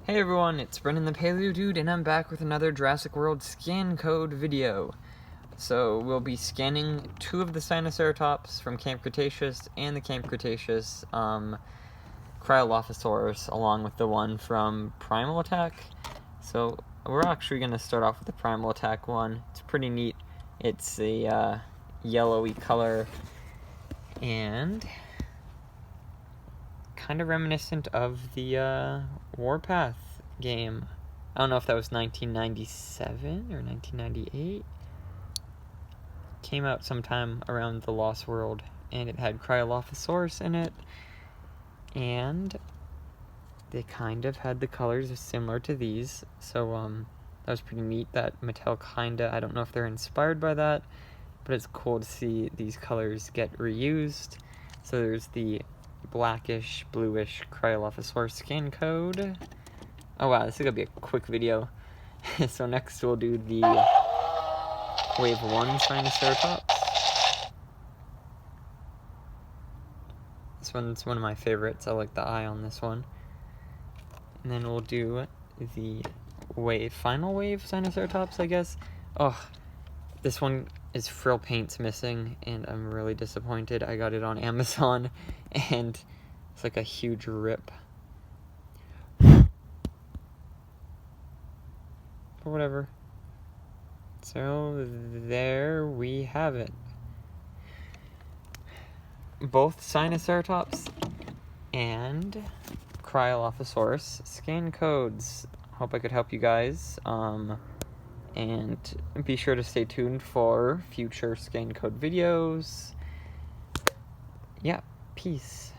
Hey everyone, it's Brendan the Paleo Dude, and I'm back with another Jurassic World scan code video. So we'll be scanning two of the Sinoceratops from Camp Cretaceous and the Camp Cretaceous Cryolophosaurus, along with the one from Primal Attack. So we're actually going to start off with the Primal Attack one. It's pretty neat. It's a yellowy color and kind of reminiscent of the Warpath game. I don't know if that was 1997 or 1998. Came out sometime around the Lost World, and it had Cryolophosaurus in it, and they kind of had the colors similar to these, so that was pretty neat that Mattel kinda, I don't know if they're inspired by that, but it's cool to see these colors get reused. So there's the blackish, bluish Cryolophosaurus scan code. Oh wow, this is gonna be a quick video. So next we'll do the Wave 1 Sinoceratops. This one's one of my favorites. I like the eye on this one. And then we'll do the final wave Sinoceratops, I guess. Oh, this one is frill paint's missing, and I'm really disappointed. I got it on Amazon, and it's like a huge rip. But whatever. So there we have it. Both Sinoceratops and Cryolophosaurus scan codes. Hope I could help you guys. And be sure to stay tuned for future scan code videos. Yeah, peace.